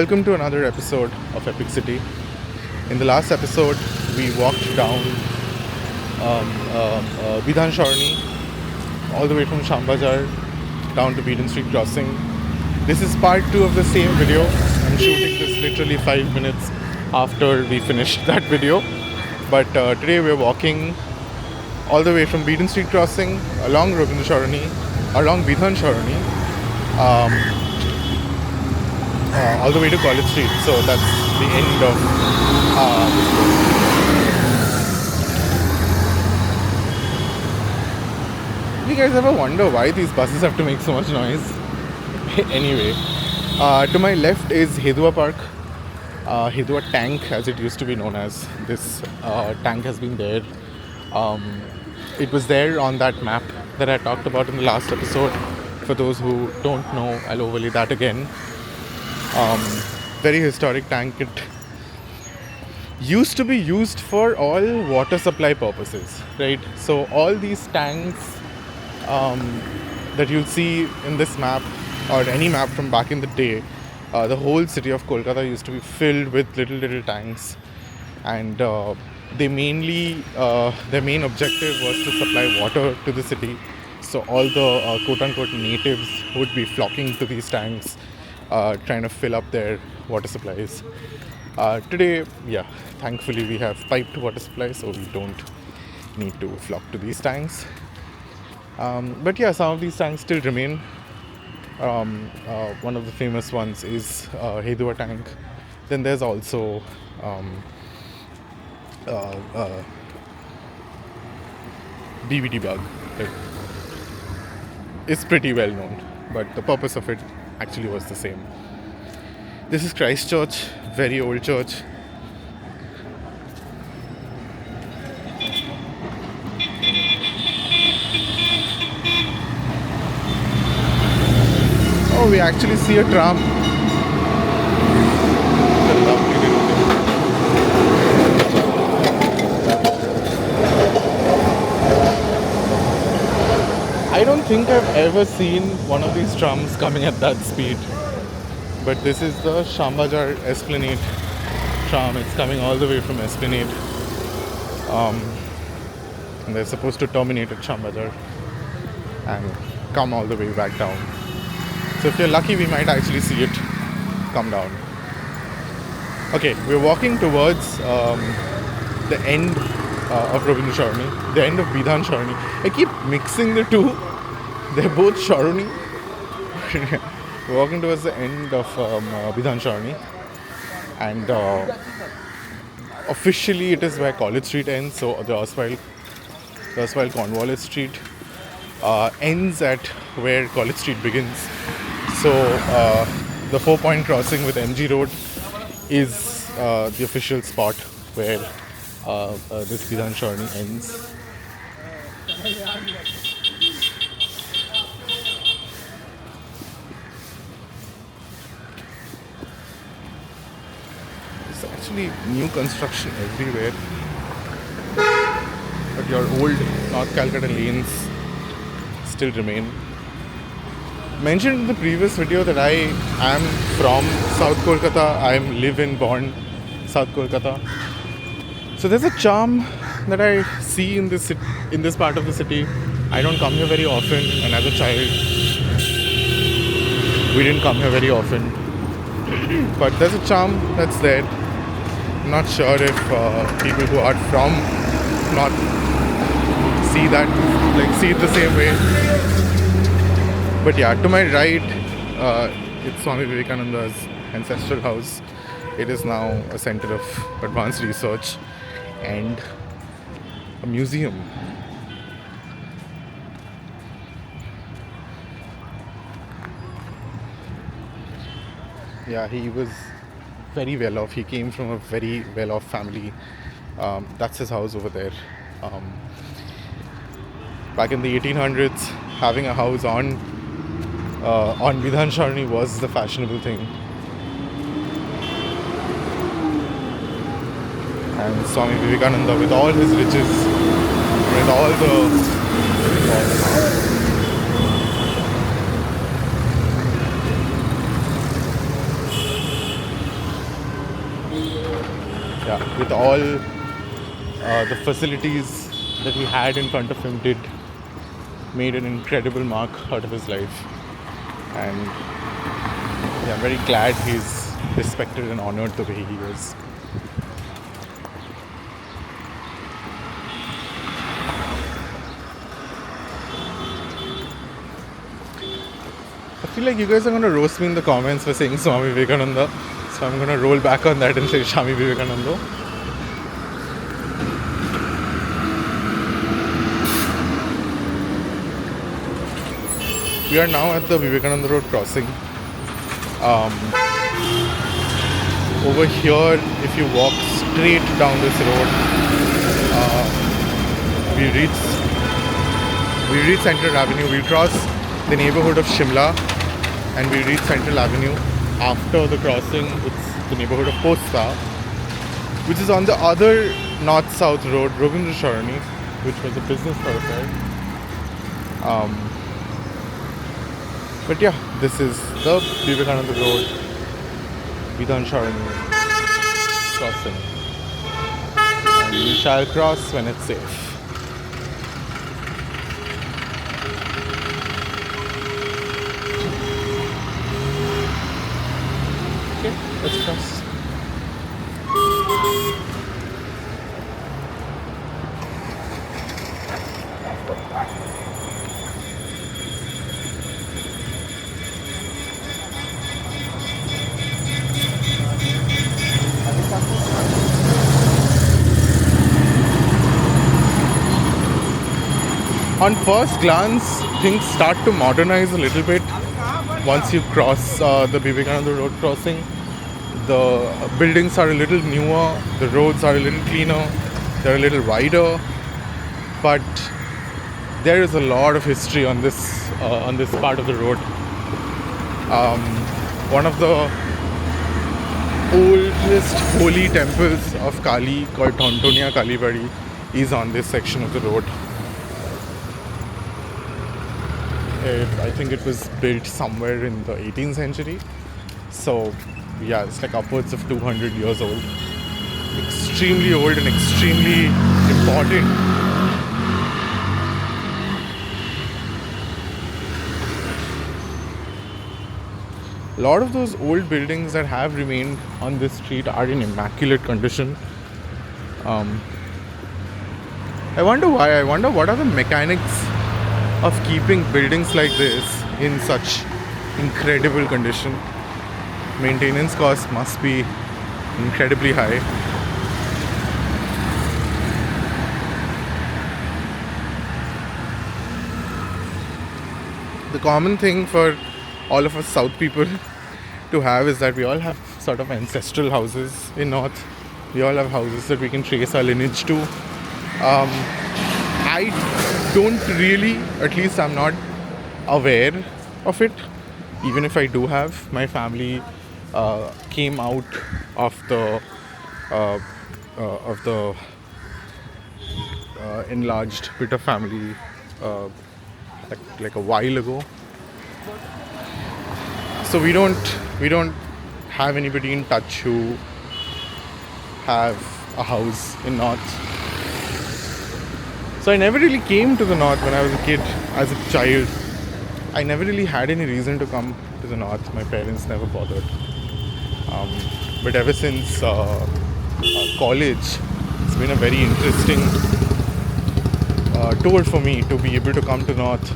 welcome to another episode of Epic City. In the last episode, we walked down Bidhan Sharni, all the way from Shambazar down to Beaton Street Crossing. This is part 2 of the same video. I'm shooting this literally 5 minutes after we finished that video. But today we're walking all the way from Beaton Street Crossing, along Rabindra Sharni, along Bidhan Sharni, all the way to College Street. So that's the end of this road. You guys ever wonder why these buses have to make so much noise? Anyway, to my left is Hedua Park, Hedua Tank as it used to be known as. This tank has been there. It was there on that map that I talked about in the last episode. For those who don't know, I'll overlay that again. Very historic tank. It used to be used for all water supply purposes, right? So all these tanks that you'll see in this map or any map from back in the day, the whole city of Kolkata used to be filled with little tanks, and they mainly their main objective was to supply water to the city. So all the quote-unquote natives would be flocking to these tanks, trying to fill up their water supplies. Today, thankfully we have piped water supply, so we don't need to flock to these tanks. But some of these tanks still remain. One of the famous ones is Hedua tank. Then there's also BBT bug. It's pretty well known, but the purpose of it actually was the same. This is Christ Church, very old church. Oh, we actually see a tram. I don't think I've ever seen one of these trams coming at that speed. But this is the Shambazar Esplanade tram. It's coming all the way from Esplanade. And they're supposed to terminate at Shambazar and come all the way back down. So if you're lucky, we might actually see it come down. Okay, we're walking towards the end of Rabindra Sharni, the end of Bidhan Sharni. I keep mixing the two. They're both Sharni. We're walking towards the end of Bidhan Sharni, and officially it is where College Street ends. So the erstwhile Cornwallis Street ends at where College Street begins. So the 4-point crossing with MG Road is the official spot where this Bidhan Sharni ends. It's actually new construction everywhere, but your old North Calcutta lanes still remain. Mentioned in the previous video that I am from South Kolkata. I live and born South Kolkata. So there's a charm that I see in this part of the city. I don't come here very often, and as a child, we didn't come here very often. But there's a charm that's there. I'm not sure if people who are from North see it the same way. But to my right, it's Swami Vivekananda's ancestral house. It is now a center of advanced research and a museum. He was very well off. He came from a very well off family. That's his house over there. Back in the 1800s, having a house on Bidhan Sharni was the fashionable thing. And Swami Vivekananda, with all his riches, with all the yeah, with all the facilities that he had in front of him, did made an incredible mark out of his life. And yeah, I'm very glad he's respected and honored the way he is. I feel like you guys are going to roast me in the comments for saying Swami Vivekananda. So I'm going to roll back on that and say Swami Vivekananda. We are now at the Vivekananda Road crossing. Over here, if you walk straight down this road, we reach Central Avenue. We cross the neighborhood of Shimla, and we reach Central Avenue. After the crossing, it's the neighborhood of Posta, which is on the other north-south road, Ravindra Sharani, which was a business thoroughfare. But yeah, this is the Vivekananda Road, Vidhan Sharani crossing. And we shall cross when it's safe. Okay, let's cross. On first glance, things start to modernize a little bit once you cross the Vivekananda Road crossing. The buildings are a little newer, the roads are a little cleaner, they're a little wider, but there is a lot of history on this part of the road. One of the oldest holy temples of Kali, called Tontonia Kalibari, is on this section of the road. I think it was built somewhere in the 18th century. So yeah, it's like upwards of 200 years old. Extremely old and extremely important. A lot of those old buildings that have remained on this street are in immaculate condition. I wonder why. I wonder what are the mechanics of keeping buildings like this in such incredible condition. Maintenance costs must be incredibly high. The common thing for all of us South people to have is that we all have sort of ancestral houses in North. We all have houses that we can trace our lineage to. I don't really, at least I'm not aware of it. Even if I do have, my family came out of the enlarged bit of family like a while ago. So we don't have anybody in touch who have a house in North. So I never really came to the North when I was a kid, as a child. I never really had any reason to come to the North. My parents never bothered. But ever since college, it's been a very interesting tour for me to be able to come to North,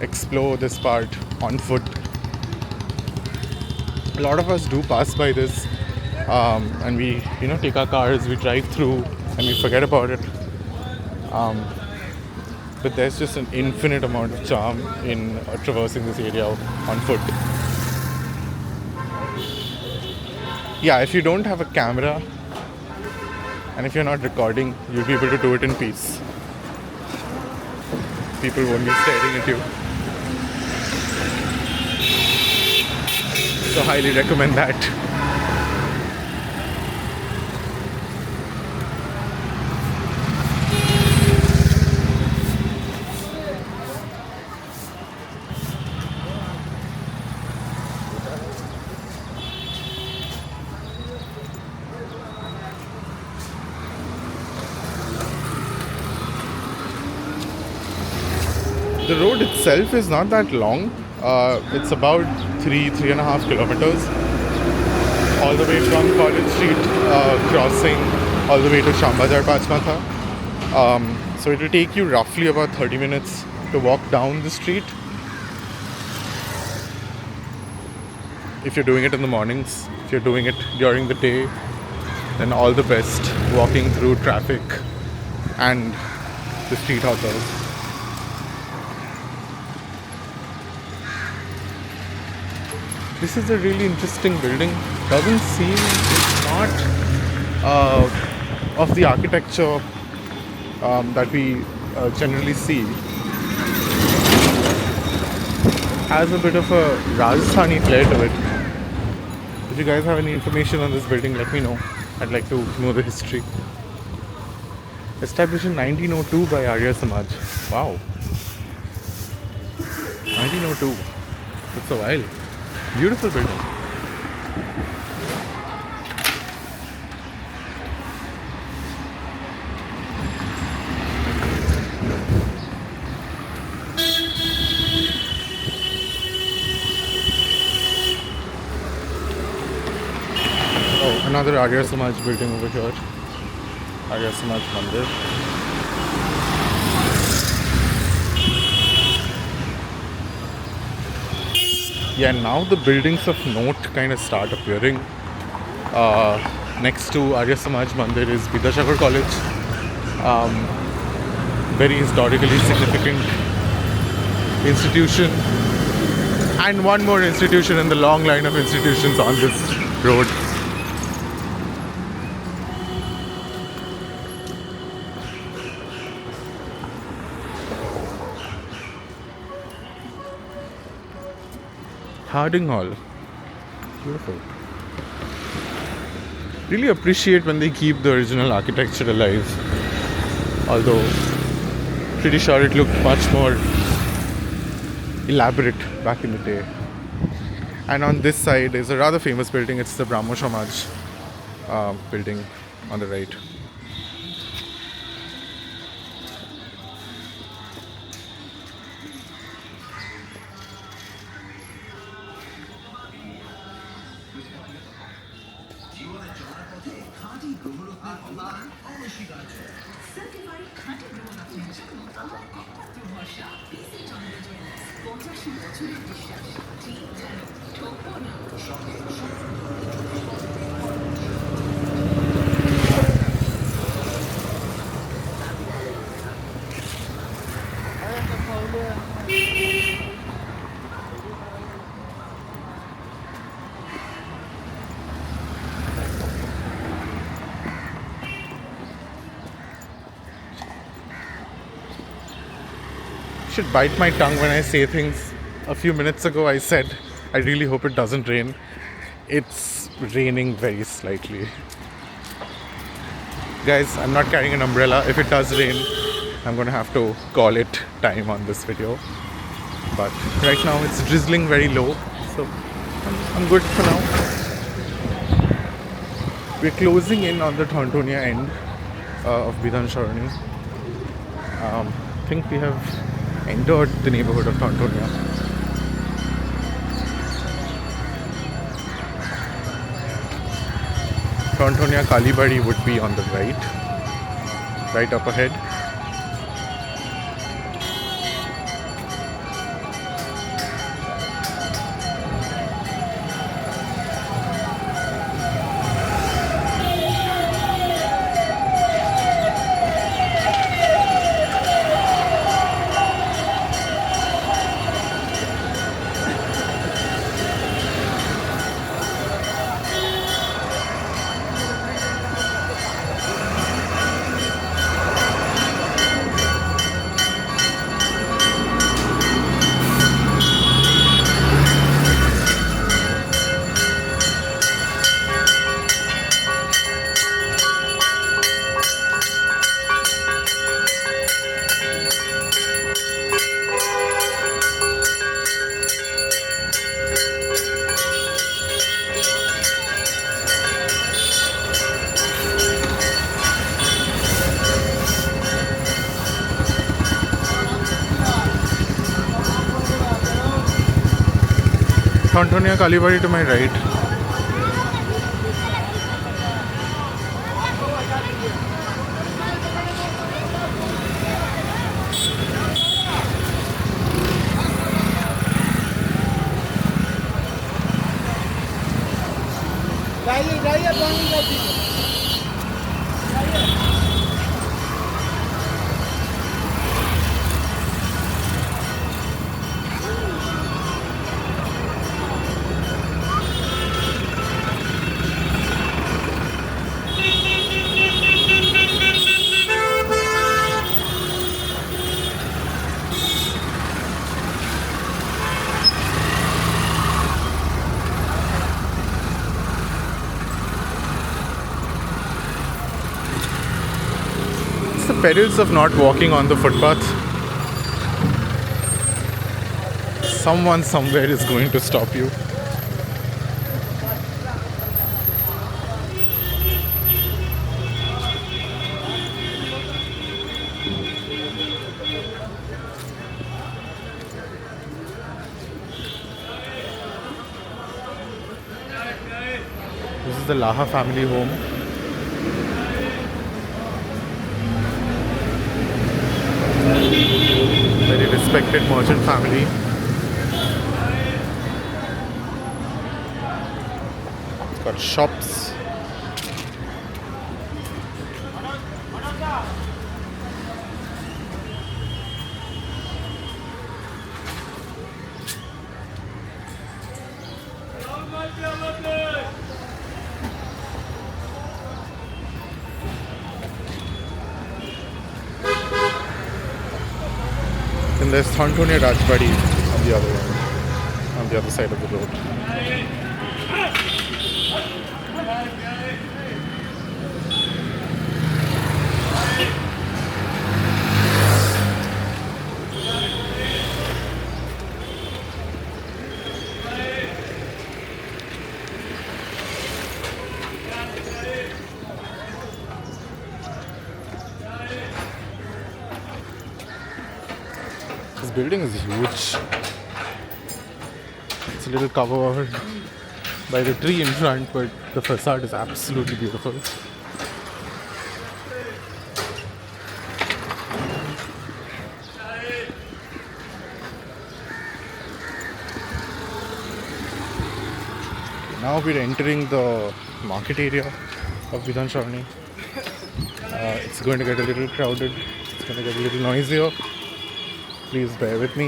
explore this part on foot. A lot of us do pass by this, and we take our cars, we drive through, and we forget about it. But there's just an infinite amount of charm in traversing this area on foot. Yeah, if you don't have a camera and if you're not recording, you'll be able to do it in peace. People won't be staring at you. So highly recommend that. The road itself is not that long. It's about 3.5 kilometers, all the way from College Street, crossing all the way to Shambhajar Pachmatha. So it will take you roughly about 30 minutes to walk down the street. If you're doing it in the mornings, if you're doing it during the day, then all the best walking through traffic and the street hotels. This is a really interesting building. Doesn't seem, it's not of the architecture that we generally see. Has a bit of a Rajasthani flair to it. If you guys have any information on this building, let me know. I'd like to know the history. Established in 1902 by Arya Samaj. Wow. 1902. That's a while. Beautiful building. Oh, another Arya Samaj building over here. Arya Samaj Mandir. Yeah, now the buildings of note kind of start appearing. Next to Arya Samaj Mandir is Vidyasagar College. Very historically significant institution. And one more institution in the long line of institutions on this road. Harding Hall. Beautiful. Really appreciate when they keep the original architecture alive. Although, pretty sure it looked much more elaborate back in the day. And on this side is a rather famous building. It's the Brahmo Samaj building on the right. Should bite my tongue when I say things. A few minutes ago I said I really hope it doesn't rain. It's raining very slightly. Guys, I'm not carrying an umbrella. If it does rain, I'm gonna have to call it time on this video. But right now it's drizzling very low, so I'm good for now. We're closing in on the Thorntonia end of Bidhan Sarani. I think we have entered the neighborhood of Thorntonia. Thorntonia Kalibari would be on the right up ahead. Thontonia Kalibari to my right. It's the perils of not walking on the footpath. Someone somewhere is going to stop you. This is the Laha family home. Very respected merchant family. It's got shops. And there's Thontonia Rajbadi on the other end, on the other side of the road. This building is huge. It's a little covered by the tree in front, but the facade is absolutely beautiful. Now we're entering the market area of Vidhan Shavani. It's going to get a little crowded. It's going to get a little noisier. Please bear with me.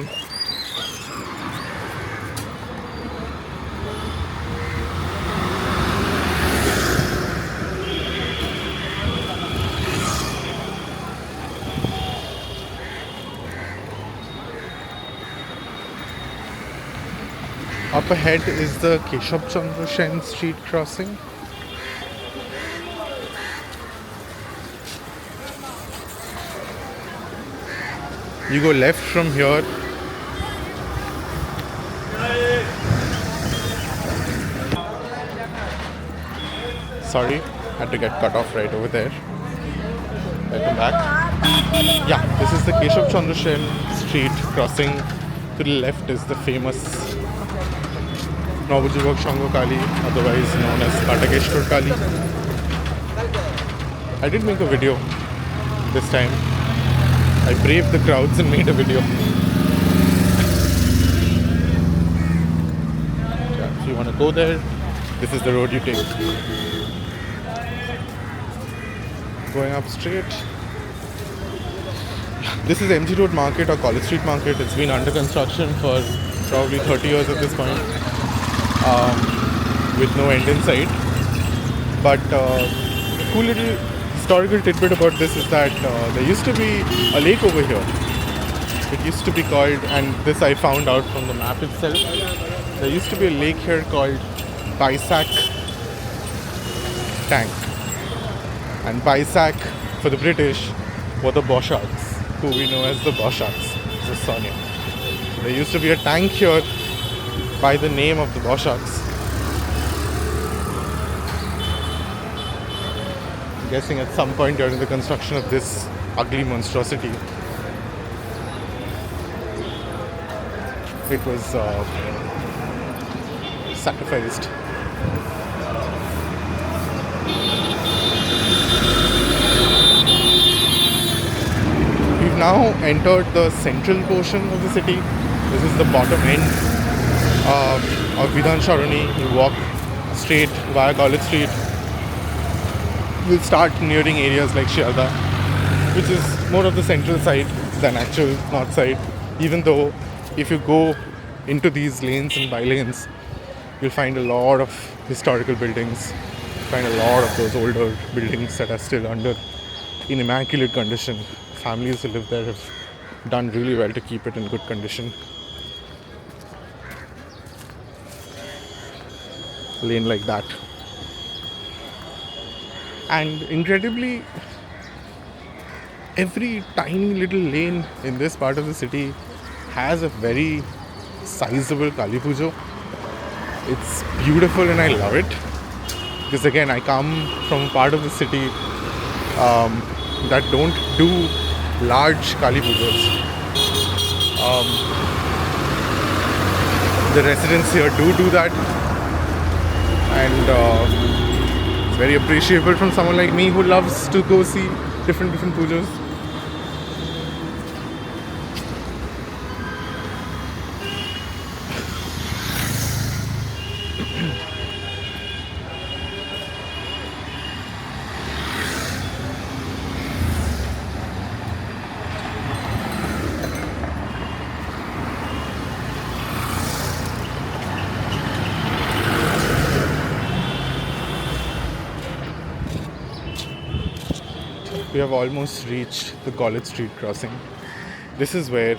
Up ahead is the Keshav Chandra Sen Street crossing. You go left from here. Sorry, had to get cut off right over there. Welcome back. Yeah, this is the Keshav Chandra Sen Street crossing. To the left is the famous Navajivak Shango Kali, otherwise known as Katakeshwar Kali. I did make a video this time. I braved the crowds and made a video. Yeah, if you want to go there, this is the road you take. Going up straight. This is MG Road Market or College Street Market. It's been under construction for probably 30 years at this point, with no end in sight. But cool little historical tidbit about this is that there used to be a lake over here. It used to be called, and this I found out from the map itself, there used to be a lake here called Baisak Tank. And Baisak for the British were the Boshaks, who we know as the Boshaks, the surname. So there used to be a tank here by the name of the Boshaks. Guessing at some point during the construction of this ugly monstrosity, it was sacrificed. We've now entered the central portion of the city. This is the bottom end of Vidhan Sharoni. You walk straight via College Street. You'll start nearing areas like Shialda, which is more of the central side than actual north side. Even though if you go into these lanes and by lanes, you'll find a lot of historical buildings, find a lot of those older buildings that are still in immaculate condition. Families who live there have done really well to keep it in good condition. Lane like that. And incredibly, every tiny little lane in this part of the city has a very sizable Kali Pujo. It's beautiful and I love it. Because again, I come from a part of the city that don't do large Kali Pujas. The residents here do that, and it's very appreciable from someone like me who loves to go see different pujas. We have almost reached the College Street crossing. This is where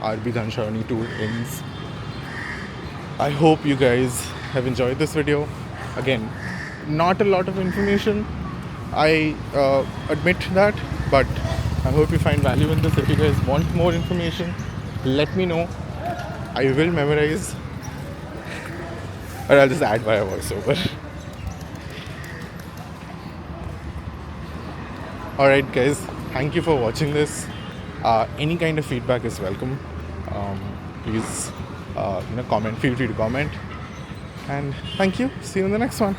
our Vidhan Sharoni tour ends. I hope you guys have enjoyed this video. Again, not a lot of information, I admit that, but I hope you find value in this. If you guys want more information, let me know. I will memorize, or I'll just add via voiceover. Alright guys, thank you for watching this. Any kind of feedback is welcome. Please comment, feel free to comment. And thank you. See you in the next one.